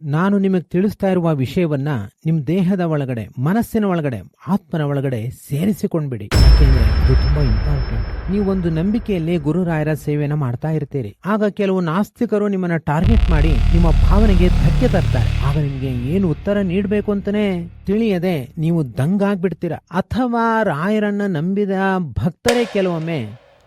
ನಾನು ನಿಮಗೆ ತಿಳಿಸ್ತಾ ಇರುವ ವಿಷಯವನ್ನ ನಿಮ್ ದೇಹದ ಒಳಗಡೆ, ಮನಸ್ಸಿನ ಒಳಗಡೆ, ಆತ್ಮನ ಒಳಗಡೆ ಸೇರಿಸಿಕೊಂಡ್ಬಿಡಿ. ಯಾಕೆಂದ್ರೆ ಇದು ತುಂಬಾ ಇಂಪಾರ್ಟೆಂಟ್. ನೀವೊಂದು ನಂಬಿಕೆಯಲ್ಲಿ ಗುರುರಾಯರ ಸೇವೆಯನ್ನ ಮಾಡ್ತಾ ಇರ್ತೀರಿ. ಆಗ ಕೆಲವು ನಾಸ್ತಿಕರು ನಿಮ್ಮನ್ನ ಟಾರ್ಗೆಟ್ ಮಾಡಿ ನಿಮ್ಮ ಭಾವನೆಗೆ ಧಕ್ಕೆ ತರ್ತಾರೆ. ಆಗ ನಿಮ್ಗೆ ಏನು ಉತ್ತರ ನೀಡಬೇಕು ಅಂತಾನೆ ತಿಳಿಯದೆ ನೀವು ದಂಗಾಗ್ಬಿಡ್ತೀರಾ. ಅಥವಾ ರಾಯರನ್ನ ನಂಬಿದ ಭಕ್ತರೇ ಕೆಲವೊಮ್ಮೆ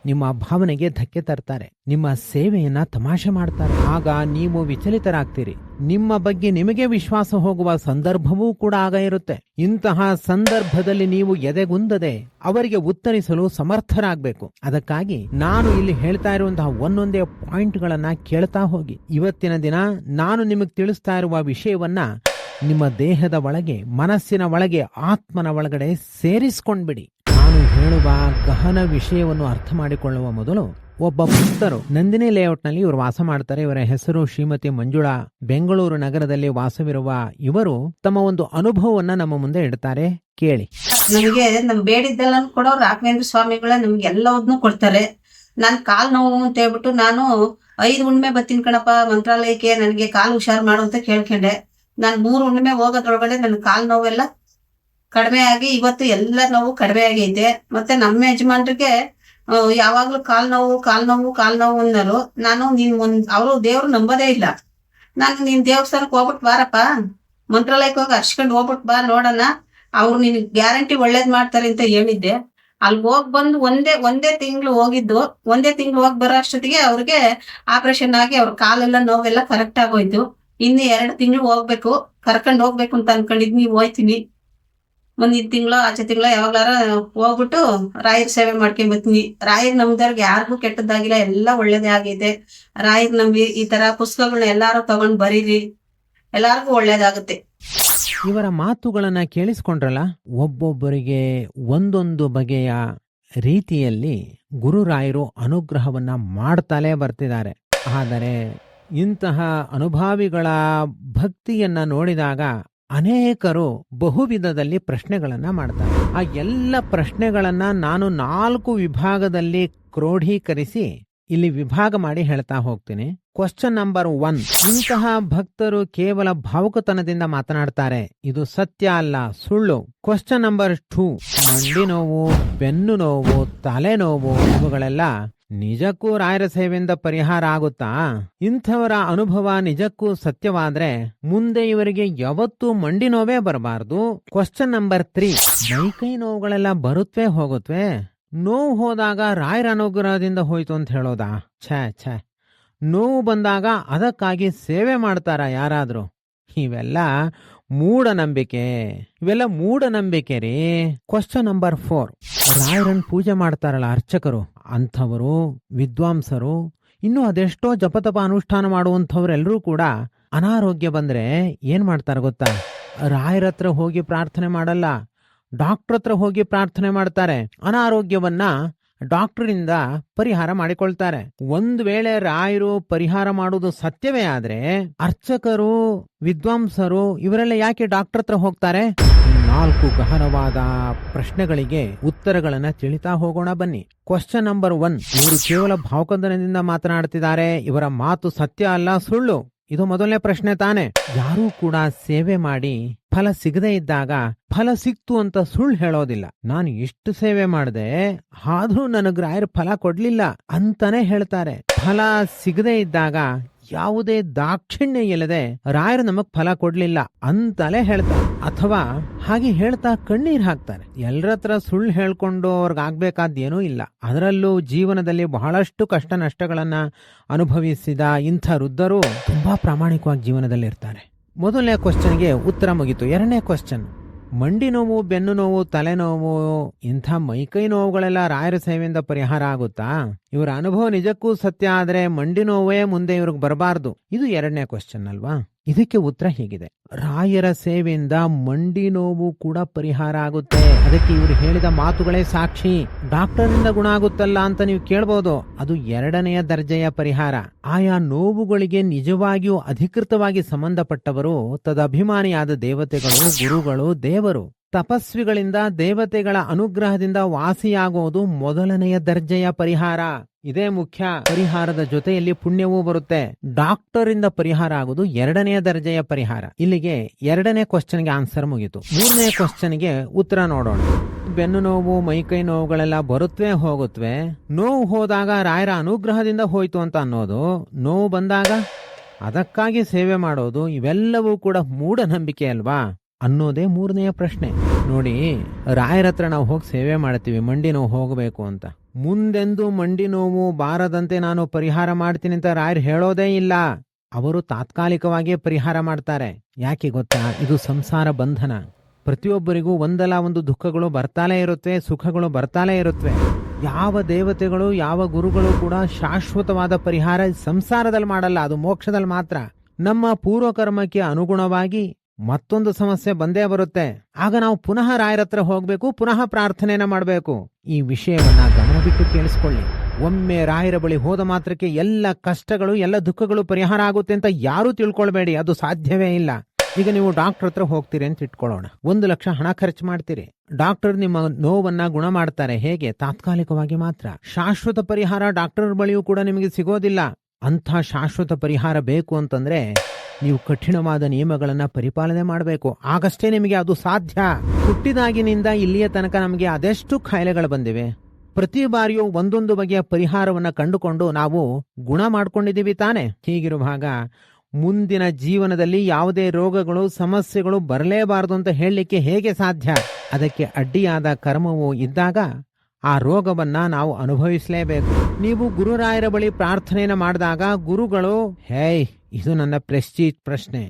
ನಿಮ್ಮ ಭಾವನೆಗೆ ಧಕ್ಕೆ ತರ್ತಾರೆ, ನಿಮ್ಮ ಸೇವೆಯನ್ನ ತಮಾಷೆ ಮಾಡ್ತಾರೆ. ಆಗ ನೀವು ವಿಚಲಿತರಾಗ್ತೀರಿ. ನಿಮ್ಮ ಬಗ್ಗೆ ನಿಮಗೆ ವಿಶ್ವಾಸ ಹೋಗುವ ಸಂದರ್ಭವೂ ಕೂಡ ಆಗ ಇರುತ್ತೆ. ಇಂತಹ ಸಂದರ್ಭದಲ್ಲಿ ನೀವು ಎದೆಗುಂದದೆ ಅವರಿಗೆ ಉತ್ತರಿಸಲು ಸಮರ್ಥರಾಗಬೇಕು. ಅದಕ್ಕಾಗಿ ನಾನು ಇಲ್ಲಿ ಹೇಳ್ತಾ ಇರುವಂತಹ ಒಂದೊಂದೇ ಪಾಯಿಂಟ್ಗಳನ್ನ ಕೇಳ್ತಾ ಹೋಗಿ. ಇವತ್ತಿನ ದಿನ ನಾನು ನಿಮಗೆ ತಿಳಿಸ್ತಾ ಇರುವ ವಿಷಯವನ್ನ ನಿಮ್ಮ ದೇಹದ ಒಳಗೆ, ಮನಸ್ಸಿನ ಒಳಗೆ, ಆತ್ಮನ ಒಳಗಡೆ ಸೇರಿಸ್ಕೊಂಡ್ಬಿಡಿ. ನಾನು ಹೇಳುವ ಗಹನ ವಿಷಯವನ್ನು ಅರ್ಥ ಮಾಡಿಕೊಳ್ಳುವ ಮೊದಲು ಒಬ್ಬ ಭಕ್ತರು ನಂದಿನಿ ಲೇಔಟ್ನಲ್ಲಿ ಇವರು ವಾಸ ಮಾಡ್ತಾರೆ. ಇವರ ಹೆಸರು ಶ್ರೀಮತಿ ಮಂಜುಳಾ. ಬೆಂಗಳೂರು ನಗರದಲ್ಲಿ ವಾಸವಿರುವ ಇವರು ತಮ್ಮ ಒಂದು ಅನುಭವವನ್ನ ನಮ್ಮ ಮುಂದೆ ಇಡ್ತಾರೆ. ಕೇಳಿ. ನಮಗೆ ನಮ್ ಬೇಡಿದ್ದೆಲ್ಲ ಕೊಡೋ ರಾಘವೇಂದ್ರ ಸ್ವಾಮಿಗಳ ನಮ್ಗೆ ಎಲ್ಲವನ್ನೂ ಕೊಡ್ತಾರೆ. ನನ್ ಕಾಲ್ ನೋವು ಅಂತ ಹೇಳ್ಬಿಟ್ಟು ನಾನು 5 ಹುಣ್ಣಿಮೆ ಬರ್ತೀನಿ ಕಣಪ್ಪ ಮಂತ್ರಾಲಯಕ್ಕೆ, ನನಗೆ ಕಾಲು ಹುಷಾರ್ ಮಾಡು ಅಂತ ಕೇಳ್ಕೊಂಡೆ. ನಾನು 3 ಹುಣ್ಣಿಮೆ ಹೋಗೋದ್ರೊಳಗಡೆ ನನ್ ಕಾಲ್ ನೋವೆಲ್ಲ ಕಡಿಮೆ ಆಗಿ ಇವತ್ತು ಎಲ್ಲ ನೋವು ಕಡಿಮೆ ಆಗೈತೆ. ಮತ್ತೆ ನಮ್ಮ ಯಜಮಾನ್ರಿಗೆ ಯಾವಾಗ್ಲೂ ಕಾಲ್ ನೋವು ಅನ್ನೋರು. ನಾನು ಅವರು ದೇವ್ರು ನಂಬೋದೇ ಇಲ್ಲ. ನಾನು ನೀನ್ ದೇವಸ್ಥಾನಕ್ಕೆ ಹೋಗ್ಬಿಟ್ಟು ಬಾರಪ್ಪ, ಮಂತ್ರಾಲಯಕ್ಕೆ ಹೋಗಿ ಹರ್ಚ್ಕೊಂಡು ಹೋಗ್ಬಿಟ್ಟು ಬಾ ನೋಡೋಣ, ಅವ್ರು ನಿನ್ ಗ್ಯಾರಂಟಿ ಒಳ್ಳೇದ್ ಮಾಡ್ತಾರೆ ಅಂತ ಹೇಳಿದ್ದೆ. ಅಲ್ಲಿ ಹೋಗ್ ಬಂದು ಒಂದೇ ತಿಂಗಳು ಹೋಗಿದ್ದು. ಒಂದೇ ತಿಂಗಳು ಹೋಗಿ ಬರೋ ಅಷ್ಟೊತ್ತಿಗೆ ಅವ್ರಿಗೆ ಆಪರೇಷನ್ ಆಗಿ ಅವ್ರ ಕಾಲೆಲ್ಲ ನೋವೆಲ್ಲ ಕರೆಕ್ಟ್ ಆಗೋಯ್ತು. ಇನ್ನು 2 ತಿಂಗಳು ಹೋಗ್ಬೇಕು, ಕರ್ಕೊಂಡ್ ಹೋಗ್ಬೇಕು ಅಂತ ಅನ್ಕೊಂಡಿದ್ನಿ. ಹೋಯ್ತೀನಿ ಮುಂದಿನ ತಿಂಗಳು ಆಚೆ ತಿಂಗಳ ಯಾವಾಗ್ಲಾರ ಹೋಗ್ಬಿಟ್ಟು ರಾಯರ್ ಸೇವೆ ಮಾಡ್ಕೊಂಡ್ ಬರ್ತೀನಿ. ರಾಯರ್ ನಮ್ದವ್ರಿಗೆ ಯಾರಿಗೂ ಕೆಟ್ಟದ್ದಾಗಿಲ್ಲ, ಎಲ್ಲ ಒಳ್ಳೇದೇ ಆಗೈತೆ. ರಾಯರ್ ನಂಬಿ ಈ ತರ ಪುಸ್ತಕಗಳನ್ನ ಎಲ್ಲಾರು ತಗೊಂಡ್ ಬರೀರಿ, ಎಲ್ಲಾರ್ಗು ಒಳ್ಳೇದಾಗುತ್ತೆ. ಇವರ ಮಾತುಗಳನ್ನ ಕೇಳಿಸ್ಕೊಂಡ್ರಲ್ಲ, ಒಬ್ಬೊಬ್ಬರಿಗೆ ಒಂದೊಂದು ಬಗೆಯ ರೀತಿಯಲ್ಲಿ ಗುರುರಾಯರು ಅನುಗ್ರಹವನ್ನ ಮಾಡ್ತಲೇ ಬರ್ತಿದ್ದಾರೆ. ಆದರೆ ಇಂತಹ ಅನುಭಾವಿಗಳ ಭಕ್ತಿಯನ್ನ ನೋಡಿದಾಗ ಅನೇಕರು ಬಹುವಿಧದಲ್ಲಿ ಪ್ರಶ್ನೆಗಳನ್ನ ಮಾಡ್ತಾರೆ. ಆ ಎಲ್ಲ ಪ್ರಶ್ನೆಗಳನ್ನ ನಾನು 4 ವಿಭಾಗದಲ್ಲಿ ಕ್ರೋಢೀಕರಿಸಿ ಇಲ್ಲಿ ವಿಭಾಗ ಮಾಡಿ ಹೇಳ್ತಾ ಹೋಗ್ತೀನಿ. Question number 1. ಇಂತಹ ಭಕ್ತರು ಕೇವಲ ಭಾವುಕತನದಿಂದ ಮಾತನಾಡ್ತಾರೆ, ಇದು ಸತ್ಯ ಅಲ್ಲ, ಸುಳ್ಳು. Question number 2. ಮಂಡಿ ನೋವು, ಬೆನ್ನು ನೋವು, ತಲೆನೋವು ಇವುಗಳೆಲ್ಲ ನಿಜಕ್ಕೂ ರಾಯರ ಸೇವೆಯಿಂದ ಪರಿಹಾರ ಆಗುತ್ತಾ? ಇಂಥವರ ಅನುಭವ ನಿಜಕ್ಕೂ ಸತ್ಯವಾದ್ರೆ ಮುಂದೆ ಇವರಿಗೆ ಯಾವತ್ತೂ ಮಂಡಿ ನೋವೇ ಬರಬಾರ್ದು. Question number 3. ಮೈಕೈ ನೋವುಗಳೆಲ್ಲ ಬರುತ್ತವೆ ಹೋಗುತ್ತವೆ, ನೋವು ಹೋದಾಗ ರಾಯರ ಅನುಗ್ರಹದಿಂದ ಹೋಯ್ತು ಅಂತ ಹೇಳೋದಾ? ಛೇ, ನೋವು ಬಂದಾಗ ಅದಕ್ಕಾಗಿ ಸೇವೆ ಮಾಡ್ತಾರ ಯಾರಾದ್ರೂ? ಇವೆಲ್ಲ ಮೂಢನಂಬಿಕೆ ರೀ. Question number 4. ರಾಯರನ್ ಪೂಜೆ ಮಾಡ್ತಾರಲ್ಲ ಅರ್ಚಕರು, ಅಂಥವರು, ವಿದ್ವಾಂಸರು, ಇನ್ನು ಅದೆಷ್ಟೋ ಜಪತಪ ಅನುಷ್ಠಾನ ಮಾಡುವಂಥವ್ರೆಲ್ಲರೂ ಕೂಡ ಅನಾರೋಗ್ಯ ಬಂದ್ರೆ ಏನ್ ಮಾಡ್ತಾರೆ ಗೊತ್ತಾ? ರಾಯರ ಹತ್ರ ಹೋಗಿ ಪ್ರಾರ್ಥನೆ ಮಾಡಲ್ಲ, ಡಾಕ್ಟರ್ ಹತ್ರ ಹೋಗಿ ಪ್ರಾರ್ಥನೆ ಮಾಡ್ತಾರೆ. ಅನಾರೋಗ್ಯವನ್ನ ಡಾಕ್ಟರಿಂದ ಪರಿಹಾರ ಮಾಡಿಕೊಳ್ತಾರೆ. ಒಂದು ವೇಳೆ ರಾಯರು ಪರಿಹಾರ ಮಾಡುವುದು ಸತ್ಯವೇ ಆದ್ರೆ ಅರ್ಚಕರು, ವಿದ್ವಾಂಸರು ಇವರೆಲ್ಲ ಯಾಕೆ ಡಾಕ್ಟರ್ ಹತ್ರ ಹೋಗ್ತಾರೆ? 4 ಗಹನವಾದ ಪ್ರಶ್ನೆಗಳಿಗೆ ಉತ್ತರಗಳನ್ನ ತಿಳಿತಾ ಹೋಗೋಣ ಬನ್ನಿ. Question number 1. ಇವರು ಕೇವಲ ಭಾವುಕತನದಿಂದ ಮಾತನಾಡ್ತಿದ್ದಾರೆ, ಇವರ ಮಾತು ಸತ್ಯ ಅಲ್ಲ, ಸುಳ್ಳು. ಇದು ಮೊದಲನೇ ಪ್ರಶ್ನೆ ತಾನೆ. ಯಾರೂ ಕೂಡ ಸೇವೆ ಮಾಡಿ ಫಲ ಸಿಗದೆ ಇದ್ದಾಗ ಫಲ ಸಿಕ್ತು ಅಂತ ಸುಳ್ಳು ಹೇಳೋದಿಲ್ಲ. ನಾನು ಇಷ್ಟು ಸೇವೆ ಮಾಡಿದೆ ಆದ್ರೂ ನನಗ್ ರಾಯರ್ ಫಲ ಕೊಡ್ಲಿಲ್ಲ ಅಂತಾನೆ ಹೇಳ್ತಾರೆ. ಫಲ ಸಿಗದೆ ಇದ್ದಾಗ ಯಾವುದೇ ದಾಕ್ಷಿಣ್ಯ ಇಲ್ಲದೆ ರಾಯರು ನಮಗ್ ಫಲ ಕೊಡ್ಲಿಲ್ಲ ಅಂತಲೇ ಹೇಳ್ತಾರೆ. ಅಥವಾ ಹಾಗೆ ಹೇಳ್ತಾ ಕಣ್ಣೀರ್ ಹಾಕ್ತಾರೆ. ಎಲ್ಲರತ್ರ ಸುಳ್ಳು ಹೇಳ್ಕೊಂಡು ಅವ್ರಿಗಾಗ್ಬೇಕಾದ್ದೇನೂ ಇಲ್ಲ. ಅದರಲ್ಲೂ ಜೀವನದಲ್ಲಿ ಬಹಳಷ್ಟು ಕಷ್ಟ ನಷ್ಟಗಳನ್ನ ಅನುಭವಿಸಿದ ಇಂಥ ವೃದ್ಧರು ತುಂಬಾ ಪ್ರಾಮಾಣಿಕವಾಗಿ ಜೀವನದಲ್ಲಿ ಇರ್ತಾರೆ. ಮೊದಲನೇ ಕ್ವಶನ್ಗೆ ಉತ್ತರ ಮುಗಿತು. 2ನೇ ಕ್ವಶನ್. ಮಂಡಿ ನೋವು, ಬೆನ್ನು ನೋವು, ತಲೆನೋವು, ಇಂಥ ಮೈಕೈ ನೋವುಗಳೆಲ್ಲ ರಾಯರ ಸೇವೆಯಿಂದ ಪರಿಹಾರ ಆಗುತ್ತಾ? ಇವರ ಅನುಭವ ನಿಜಕ್ಕೂ ಸತ್ಯ ಆದ್ರೆ ಮಂಡಿ ನೋವೇ ಮುಂದೆ ಇವ್ರಿಗೆ ಬರಬಾರ್ದು. ಇದು 2ನೇ ಕ್ವಶನ್ ಅಲ್ವಾ? ಇದಕ್ಕೆ ಉತ್ತರ ಹೀಗಿದೆ. ರಾಯರ ಸೇವೆಯಿಂದ ಮಂಡಿ ನೋವು ಕೂಡ ಪರಿಹಾರ ಆಗುತ್ತೆ. ಅದಕ್ಕೆ ಇವರು ಹೇಳಿದ ಮಾತುಗಳೇ ಸಾಕ್ಷಿ. ಡಾಕ್ಟರ್ನಿಂದ ಗುಣ ಆಗುತ್ತಲ್ಲ ಅಂತ ನೀವು ಕೇಳ್ಬೋದು, ಅದು 2ನೆಯ ದರ್ಜೆಯ ಪರಿಹಾರ. ಆಯಾ ನೋವುಗಳಿಗೆ ನಿಜವಾಗಿಯೂ ಅಧಿಕೃತವಾಗಿ ಸಂಬಂಧಪಟ್ಟವರು ತದಭಿಮಾನಿಯಾದ ದೇವತೆಗಳು, ಗುರುಗಳು, ದೇವರು, ತಪಸ್ವಿಗಳಿಂದ ದೇವತೆಗಳ ಅನುಗ್ರಹದಿಂದ ವಾಸಿಯಾಗುವುದು ಮೊದಲನೆಯ ದರ್ಜೆಯ ಪರಿಹಾರ. ಇದೇ ಮುಖ್ಯ. ಪರಿಹಾರದ ಜೊತೆಯಲ್ಲಿ ಪುಣ್ಯವೂ ಬರುತ್ತೆ. ಡಾಕ್ಟರ್ ಇಂದ ಪರಿಹಾರ ಆಗುವುದು 2ನೇ ದರ್ಜೆಯ ಪರಿಹಾರ. ಇಲ್ಲಿಗೆ 2ನೇ ಕ್ವಶನ್ಗೆ ಆನ್ಸರ್ ಮುಗೀತು. 3ನೇ ಕ್ವಶನ್ಗೆ ಉತ್ತರ ನೋಡೋಣ. ಬೆನ್ನು ನೋವು, ಮೈಕೈ ನೋವುಗಳೆಲ್ಲ ಬರುತ್ತವೆ ಹೋಗುತ್ತವೆ. ನೋವು ಹೋದಾಗ ರಾಯರ ಅನುಗ್ರಹದಿಂದ ಹೋಯ್ತು ಅಂತ ಅನ್ನೋದು, ನೋವು ಬಂದಾಗ ಅದಕ್ಕಾಗಿ ಸೇವೆ ಮಾಡೋದು, ಇವೆಲ್ಲವೂ ಕೂಡ ಮೂಢನಂಬಿಕೆ ಅಲ್ವಾ ಅನ್ನೋದೇ 3ನೇ ಪ್ರಶ್ನೆ. ನೋಡಿ, ರಾಯರ ಹತ್ರ ನಾವು ಹೋಗಿ ಸೇವೆ ಮಾಡ್ತೀವಿ ಮಂಡಿ ನೋವು ಹೋಗಬೇಕು ಅಂತ. ಮುಂದೆಂದು ಮಂಡಿ ನೋವು ಬಾರದಂತೆ ನಾನು ಪರಿಹಾರ ಮಾಡ್ತೀನಿ ಅಂತ ರಾಯರು ಹೇಳೋದೇ ಇಲ್ಲ. ಅವರು ತಾತ್ಕಾಲಿಕವಾಗಿ ಪರಿಹಾರ ಮಾಡ್ತಾರೆ. ಯಾಕೆ ಗೊತ್ತಾ? ಇದು ಸಂಸಾರ ಬಂಧನ. ಪ್ರತಿಯೊಬ್ಬರಿಗೂ ಒಂದಲ್ಲ ಒಂದು ದುಃಖಗಳು ಬರ್ತಾಲೇ ಇರುತ್ತವೆ, ಸುಖಗಳು ಬರ್ತಾಲೇ ಇರುತ್ತವೆ. ಯಾವ ದೇವತೆಗಳು, ಯಾವ ಗುರುಗಳು ಕೂಡ ಶಾಶ್ವತವಾದ ಪರಿಹಾರ ಸಂಸಾರದಲ್ಲಿ ಮಾಡಲ್ಲ, ಅದು ಮೋಕ್ಷದಲ್ಲಿ ಮಾತ್ರ. ನಮ್ಮ ಪೂರ್ವಕರ್ಮಕ್ಕೆ ಅನುಗುಣವಾಗಿ ಮತ್ತೊಂದು ಸಮಸ್ಯೆ ಬಂದೇ ಬರುತ್ತೆ. ಆಗ ನಾವು ಪುನಃ ರಾಯರ ಹತ್ರ ಹೋಗ್ಬೇಕು, ಪುನಃ ಪ್ರಾರ್ಥನೆಯನ್ನ ಮಾಡಬೇಕು. ಈ ವಿಷಯವನ್ನ ಗಮನ ಬಿಟ್ಟು ಕೇಳಿಸ್ಕೊಳ್ಳಿ. ಒಮ್ಮೆ ರಾಯರ ಬಳಿ ಹೋದ ಮಾತ್ರಕ್ಕೆ ಎಲ್ಲ ಕಷ್ಟಗಳು, ಎಲ್ಲ ದುಃಖಗಳು ಪರಿಹಾರ ಆಗುತ್ತೆ ಅಂತ ಯಾರೂ ತಿಳ್ಕೊಳ್ಬೇಡಿ, ಅದು ಸಾಧ್ಯವೇ ಇಲ್ಲ. ಈಗ ನೀವು ಡಾಕ್ಟರ್ ಹತ್ರ ಹೋಗ್ತೀರಿ ಅಂತ ಇಟ್ಕೊಳ್ಳೋಣ. 1 ಲಕ್ಷ ಹಣ ಖರ್ಚು ಮಾಡ್ತೀರಿ. ಡಾಕ್ಟರ್ ನಿಮ್ಮ ನೋವನ್ನ ಗುಣ ಮಾಡ್ತಾರೆ. ಹೇಗೆ? ತಾತ್ಕಾಲಿಕವಾಗಿ ಮಾತ್ರ. ಶಾಶ್ವತ ಪರಿಹಾರ ಡಾಕ್ಟರ್ ಬಳಿಯೂ ಕೂಡ ನಿಮಗೆ ಸಿಗೋದಿಲ್ಲ. ಅಂಥ ಶಾಶ್ವತ ಪರಿಹಾರ ಬೇಕು ಅಂತಂದ್ರೆ ನೀವು ಕಠಿಣವಾದ ನಿಯಮಗಳನ್ನ ಪರಿಪಾಲನೆ ಮಾಡಬೇಕು. ಆಗಷ್ಟೇ ನಿಮಗೆ ಅದು ಸಾಧ್ಯ. ಹುಟ್ಟಿದಾಗಿನಿಂದ ಇಲ್ಲಿಯ ತನಕ ನಮಗೆ ಅದೆಷ್ಟು ಕಾಯಿಲೆಗಳು ಬಂದಿವೆ. ಪ್ರತಿ ಬಾರಿಯೂ ಒಂದೊಂದು ಬಗೆಯ ಪರಿಹಾರವನ್ನ ಕಂಡುಕೊಂಡು ನಾವು ಗುಣ ಮಾಡ್ಕೊಂಡಿದ್ದೀವಿ ತಾನೆ. ಹೀಗಿರುವಾಗ ಮುಂದಿನ ಜೀವನದಲ್ಲಿ ಯಾವುದೇ ರೋಗಗಳು, ಸಮಸ್ಯೆಗಳು ಬರಲೇಬಾರದು ಅಂತ ಹೇಳಲಿಕ್ಕೆ ಹೇಗೆ ಸಾಧ್ಯ? ಅದಕ್ಕೆ ಅಡ್ಡಿಯಾದ ಕರ್ಮವು ಇದ್ದಾಗ ಆ ರೋಗವನ್ನ ನಾವು ಅನುಭವಿಸಲೇಬೇಕು. ನೀವು ಗುರುರಾಯರ ಬಳಿ ಪ್ರಾರ್ಥನೆಯನ್ನು ಮಾಡಿದಾಗ ಗುರುಗಳು, ಹೇಯ್, ಇದು ನನ್ನ ಪ್ರೆಸ್ಟೀಜ್ ಪ್ರಶ್ನೆ,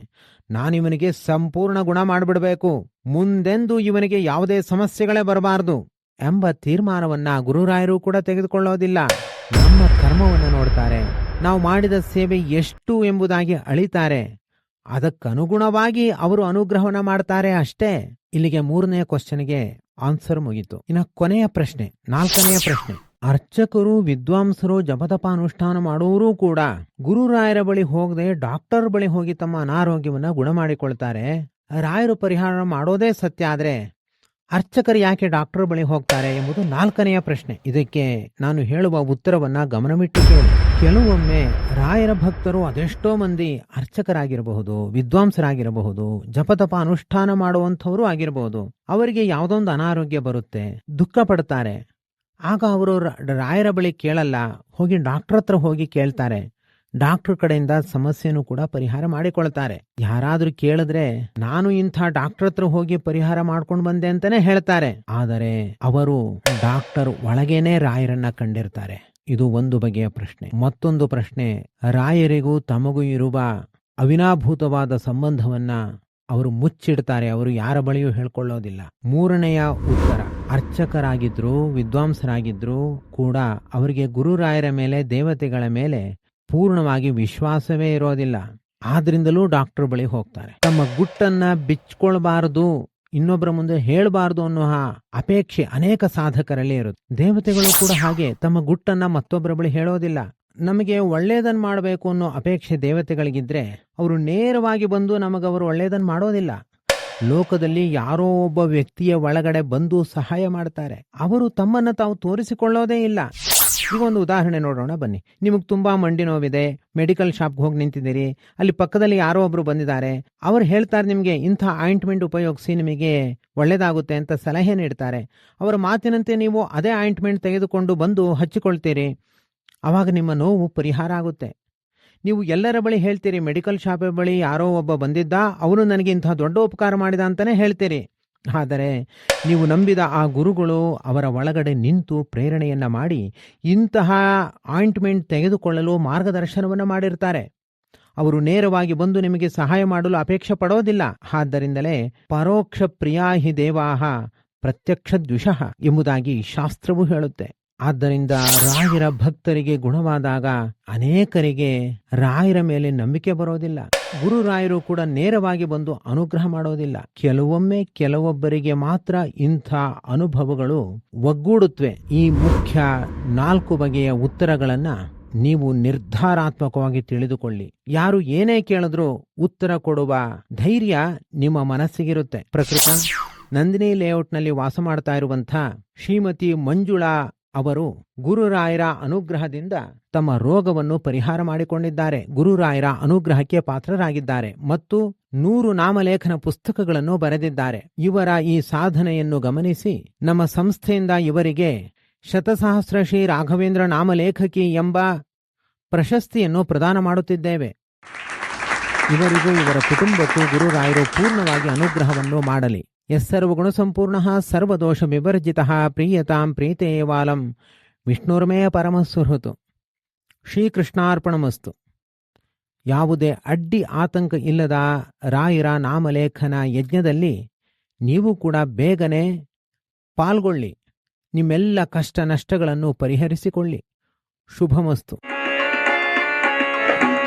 ನಾನು ಇವನಿಗೆ ಸಂಪೂರ್ಣ ಗುಣ ಮಾಡಿಬಿಡಬೇಕು, ಮುಂದೆಂದು ಇವನಿಗೆ ಯಾವುದೇ ಸಮಸ್ಯೆಗಳೇ ಬರಬಾರದು ಎಂಬ ತೀರ್ಮಾನವನ್ನ ಗುರುರಾಯರು ಕೂಡ ತೆಗೆದುಕೊಳ್ಳೋದಿಲ್ಲ. ನಮ್ಮ ಕರ್ಮವನ್ನು ನೋಡ್ತಾರೆ, ನಾವು ಮಾಡಿದ ಸೇವೆ ಎಷ್ಟು ಎಂಬುದಾಗಿ ಅಳಿತಾರೆ. ಅದಕ್ಕನುಗುಣವಾಗಿ ಅವರು ಅನುಗ್ರಹವನ್ನ ಮಾಡ್ತಾರೆ ಅಷ್ಟೇ. ಇಲ್ಲಿಗೆ 3ನೇ ಕ್ವಶನ್ಗೆ ಆನ್ಸರ್ ಮುಗೀತು. ಇನ್ನು ಕೊನೆಯ ಪ್ರಶ್ನೆ, 4ನೇ ಪ್ರಶ್ನೆ. ಅರ್ಚಕರು, ವಿದ್ವಾಂಸರು, ಜಪತಪಾನುಷ್ಠಾನ ಮಾಡುವವರು ಕೂಡ ಗುರುರಾಯರ ಬಳಿ ಹೋಗದೆ ಡಾಕ್ಟರ್ ಬಳಿ ಹೋಗಿ ತಮ್ಮ ಅನಾರೋಗ್ಯವನ್ನ ಗುಣ ಮಾಡಿಕೊಳ್ತಾರೆ. ರಾಯರು ಪರಿಹಾರ ಮಾಡೋದೇ ಸತ್ಯ, ಆದ್ರೆ ಅರ್ಚಕರು ಯಾಕೆ ಡಾಕ್ಟರ್ ಬಳಿ ಹೋಗ್ತಾರೆ ಎಂಬುದು 4ನೇ ಪ್ರಶ್ನೆ. ಇದಕ್ಕೆ ನಾನು ಹೇಳುವ ಉತ್ತರವನ್ನ ಗಮನವಿಟ್ಟು ಕೇಳಿ. ಕೆಲವೊಮ್ಮೆ ರಾಯರ ಭಕ್ತರು ಅದೆಷ್ಟೋ ಮಂದಿ ಅರ್ಚಕರಾಗಿರಬಹುದು, ವಿದ್ವಾಂಸರಾಗಿರಬಹುದು, ಜಪತಪ ಅನುಷ್ಠಾನ ಮಾಡುವಂಥವರು ಆಗಿರಬಹುದು. ಅವರಿಗೆ ಯಾವುದೊಂದು ಅನಾರೋಗ್ಯ ಬರುತ್ತೆ, ದುಃಖ ಪಡ್ತಾರೆ. ಆಗ ಅವರು ರಾಯರ ಬಳಿ ಕೇಳಲ್ಲ, ಹೋಗಿ ಡಾಕ್ಟರ್ ಹತ್ರ ಹೋಗಿ ಕೇಳ್ತಾರೆ. ಡಾಕ್ಟರ್ ಕಡೆಯಿಂದ ಸಮಸ್ಯೆನೂ ಕೂಡ ಪರಿಹಾರ ಮಾಡಿಕೊಳ್ತಾರೆ. ಯಾರಾದ್ರೂ ಕೇಳಿದ್ರೆ ನಾನು ಇಂಥ ಡಾಕ್ಟರ್ ಹತ್ರ ಹೋಗಿ ಪರಿಹಾರ ಮಾಡ್ಕೊಂಡು ಬಂದೆ ಅಂತಾನೆ ಹೇಳ್ತಾರೆ. ಆದರೆ ಅವರು ಡಾಕ್ಟರ್ ಒಳಗೇನೆ ರಾಯರನ್ನ ಕಂಡಿರ್ತಾರೆ. ಇದು ಒಂದು ಬಗೆಯ ಪ್ರಶ್ನೆ. ಮತ್ತೊಂದು ಪ್ರಶ್ನೆ, ರಾಯರಿಗೂ ತಮಗೂ ಇರುವ ಅವಿನಾಭೂತವಾದ ಸಂಬಂಧವನ್ನ ಅವರು ಮುಚ್ಚಿಡ್ತಾರೆ, ಅವರು ಯಾರ ಬಳಿಯೂ ಹೇಳ್ಕೊಳ್ಳೋದಿಲ್ಲ. 3ನೆಯ ಉತ್ತರ, ಅರ್ಚಕರಾಗಿದ್ರು, ವಿದ್ವಾಂಸರಾಗಿದ್ರು ಕೂಡ ಅವರಿಗೆ ಗುರುರಾಯರ ಮೇಲೆ, ದೇವತೆಗಳ ಮೇಲೆ ಪೂರ್ಣವಾಗಿ ವಿಶ್ವಾಸವೇ ಇರೋದಿಲ್ಲ. ಆದ್ರಿಂದಲೂ ಡಾಕ್ಟರ್ ಬಳಿ ಹೋಗ್ತಾರೆ. ತಮ್ಮ ಗುಟ್ಟನ್ನ ಬಿಚ್ಕೊಳ್ಬಾರದು, ಇನ್ನೊಬ್ಬರ ಮುಂದೆ ಹೇಳಬಾರದು ಅನ್ನೋ ಅಪೇಕ್ಷೆ ಅನೇಕ ಸಾಧಕರಲ್ಲಿ ಇರುತ್ತೆ. ದೇವತೆಗಳು ಕೂಡ ಹಾಗೆ ತಮ್ಮ ಗುಟ್ಟನ್ನ ಮತ್ತೊಬ್ಬರ ಬಳಿ ಹೇಳೋದಿಲ್ಲ. ನಮಗೆ ಒಳ್ಳೇದನ್ ಮಾಡಬೇಕು ಅನ್ನೋ ಅಪೇಕ್ಷೆ ದೇವತೆಗಳಿಗಿದ್ರೆ ಅವರು ನೇರವಾಗಿ ಬಂದು ನಮಗವರು ಒಳ್ಳೇದನ್ ಮಾಡೋದಿಲ್ಲ. ಲೋಕದಲ್ಲಿ ಯಾರೋ ಒಬ್ಬ ವ್ಯಕ್ತಿಯ ಒಳಗಡೆ ಬಂದು ಸಹಾಯ ಮಾಡ್ತಾರೆ. ಅವರು ತಮ್ಮನ್ನ ತಾವು ತೋರಿಸಿಕೊಳ್ಳೋದೇ ಇಲ್ಲ. ಈಗ ಒಂದು ಉದಾಹರಣೆ ನೋಡೋಣ ಬನ್ನಿ. ನಿಮಗೆ ತುಂಬಾ ಮಂಡಿ ನೋವಿದೆ, ಮೆಡಿಕಲ್ ಶಾಪ್ಗೆ ಹೋಗಿ ನಿಂತಿದ್ದೀರಿ. ಅಲ್ಲಿ ಪಕ್ಕದಲ್ಲಿ ಯಾರೋ ಒಬ್ರು ಬಂದಿದ್ದಾರೆ. ಅವ್ರು ಹೇಳ್ತಾರೆ ನಿಮಗೆ ಇಂಥ ಆಯಿಂಟ್ಮೆಂಟ್ ಉಪಯೋಗಿಸಿ ನಿಮಗೆ ಒಳ್ಳೇದಾಗುತ್ತೆ ಅಂತ ಸಲಹೆ ನೀಡ್ತಾರೆ. ಅವರ ಮಾತಿನಂತೆ ನೀವು ಅದೇ ಆಯಿಂಟ್ಮೆಂಟ್ ತೆಗೆದುಕೊಂಡು ಬಂದು ಹಚ್ಚಿಕೊಳ್ತೀರಿ. ಆವಾಗ ನಿಮ್ಮ ನೋವು ಪರಿಹಾರ ಆಗುತ್ತೆ. ನೀವು ಎಲ್ಲರ ಬಳಿ ಹೇಳ್ತೀರಿ, ಮೆಡಿಕಲ್ ಶಾಪ್ ಬಳಿ ಯಾರೋ ಒಬ್ಬ ಬಂದಿದ್ದ, ಅವನು ನನಗೆ ಇಂಥ ದೊಡ್ಡ ಉಪಕಾರ ಮಾಡಿದ ಅಂತಾನೆ ಹೇಳ್ತೀರಿ. ಆದರೆ ನೀವು ನಂಬಿದ ಆ ಗುರುಗಳು ಅವರ ಒಳಗಡೆ ನಿಂತು ಪ್ರೇರಣೆಯನ್ನ ಮಾಡಿ ಇಂತಹ ಆಯಿಂಟ್ಮೆಂಟ್ ತೆಗೆದುಕೊಳ್ಳಲು ಮಾರ್ಗದರ್ಶನವನ್ನು ಮಾಡಿರ್ತಾರೆ. ಅವರು ನೇರವಾಗಿ ಬಂದು ನಿಮಗೆ ಸಹಾಯ ಮಾಡಲು ಅಪೇಕ್ಷೆ ಪಡೋದಿಲ್ಲ. ಆದ್ದರಿಂದಲೇ ಪರೋಕ್ಷ ಪ್ರಿಯಾಹಿ ದೇವಾಹ ಪ್ರತ್ಯಕ್ಷ ದ್ವಿಷಃ ಎಂಬುದಾಗಿ ಶಾಸ್ತ್ರವು ಹೇಳುತ್ತೆ. ಆದ್ದರಿಂದ ರಾಯರ ಭಕ್ತರಿಗೆ ಗುಣವಾದಾಗ ಅನೇಕರಿಗೆ ರಾಯರ ಮೇಲೆ ನಂಬಿಕೆ ಬರೋದಿಲ್ಲ. ಗುರು ರಾಯರು ಕೂಡ ನೇರವಾಗಿ ಬಂದು ಅನುಗ್ರಹ ಮಾಡೋದಿಲ್ಲ. ಕೆಲವೊಮ್ಮೆ ಕೆಲವೊಬ್ಬರಿಗೆ ಮಾತ್ರ ಇಂಥ ಅನುಭವಗಳು ಒಗ್ಗೂಡುತ್ತವೆ. ಈ ಮುಖ್ಯ 4 ಬಗೆಯ ಉತ್ತರಗಳನ್ನ ನೀವು ನಿರ್ಧಾರಾತ್ಮಕವಾಗಿ ತಿಳಿದುಕೊಳ್ಳಿ. ಯಾರು ಏನೇ ಕೇಳಿದ್ರೂ ಉತ್ತರ ಕೊಡುವ ಧೈರ್ಯ ನಿಮ್ಮ ಮನಸ್ಸಿಗಿರುತ್ತೆ. ಪ್ರಕೃತ ನಂದಿನಿ ಲೇಔಟ್ನಲ್ಲಿ ವಾಸ ಮಾಡ್ತಾ ಇರುವಂಥ ಶ್ರೀಮತಿ ಮಂಜುಳಾ ಅವರು ಗುರುರಾಯರ ಅನುಗ್ರಹದಿಂದ ತಮ್ಮ ರೋಗವನ್ನು ಪರಿಹಾರ ಮಾಡಿಕೊಂಡಿದ್ದಾರೆ. ಗುರುರಾಯರ ಅನುಗ್ರಹಕ್ಕೆ ಪಾತ್ರರಾಗಿದ್ದಾರೆ ಮತ್ತು 100 ನಾಮಲೇಖನ ಪುಸ್ತಕಗಳನ್ನು ಬರೆದಿದ್ದಾರೆ. ಇವರ ಈ ಸಾಧನೆಯನ್ನು ಗಮನಿಸಿ ನಮ್ಮ ಸಂಸ್ಥೆಯಿಂದ ಇವರಿಗೆ ಶತಸಹಸ್ರ ಶ್ರೀ ರಾಘವೇಂದ್ರ ನಾಮಲೇಖಕಿ ಎಂಬ ಪ್ರಶಸ್ತಿಯನ್ನು ಪ್ರದಾನ ಮಾಡುತ್ತಿದ್ದೇವೆ. ಇವರಿಗೂ ಇವರ ಕುಟುಂಬಕ್ಕೂ ಗುರುರಾಯರು ಪೂರ್ಣವಾಗಿ ಅನುಗ್ರಹವನ್ನು ಮಾಡಲಿ. ಸರ್ವಗುಣ ಸಂಪೂರ್ಣ ಸರ್ವದೋಷ ವಿವರ್ಜಿತ ಪ್ರೀಯತಾಂ ಪ್ರೀತೇವಾಲಂ ವಿಷ್ಣುರ್ಮೇಯ ಪರಮಸುಹೃತು. ಶ್ರೀಕೃಷ್ಣಾರ್ಪಣಮಸ್ತು. ಯಾವುದೇ ಅಡ್ಡಿ ಆತಂಕ ಇಲ್ಲದ ರಾಯರ ನಾಮಲೇಖನ ಯಜ್ಞದಲ್ಲಿ ನೀವು ಕೂಡ ಬೇಗನೆ ಪಾಲ್ಗೊಳ್ಳಿ. ನಿಮ್ಮೆಲ್ಲ ಕಷ್ಟ ನಷ್ಟಗಳನ್ನು ಪರಿಹರಿಸಿಕೊಳ್ಳಿ. ಶುಭಮಸ್ತು.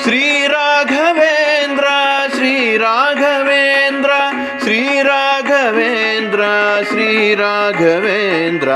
ಶ್ರೀರಾಘವೇಂದ್ರ ಶ್ರೀರಾಘವೇಂದ್ರ ಶ್ರೀರಾಘವೇಂದ್ರ ಶ್ರೀರಾಘವೇಂದ್ರ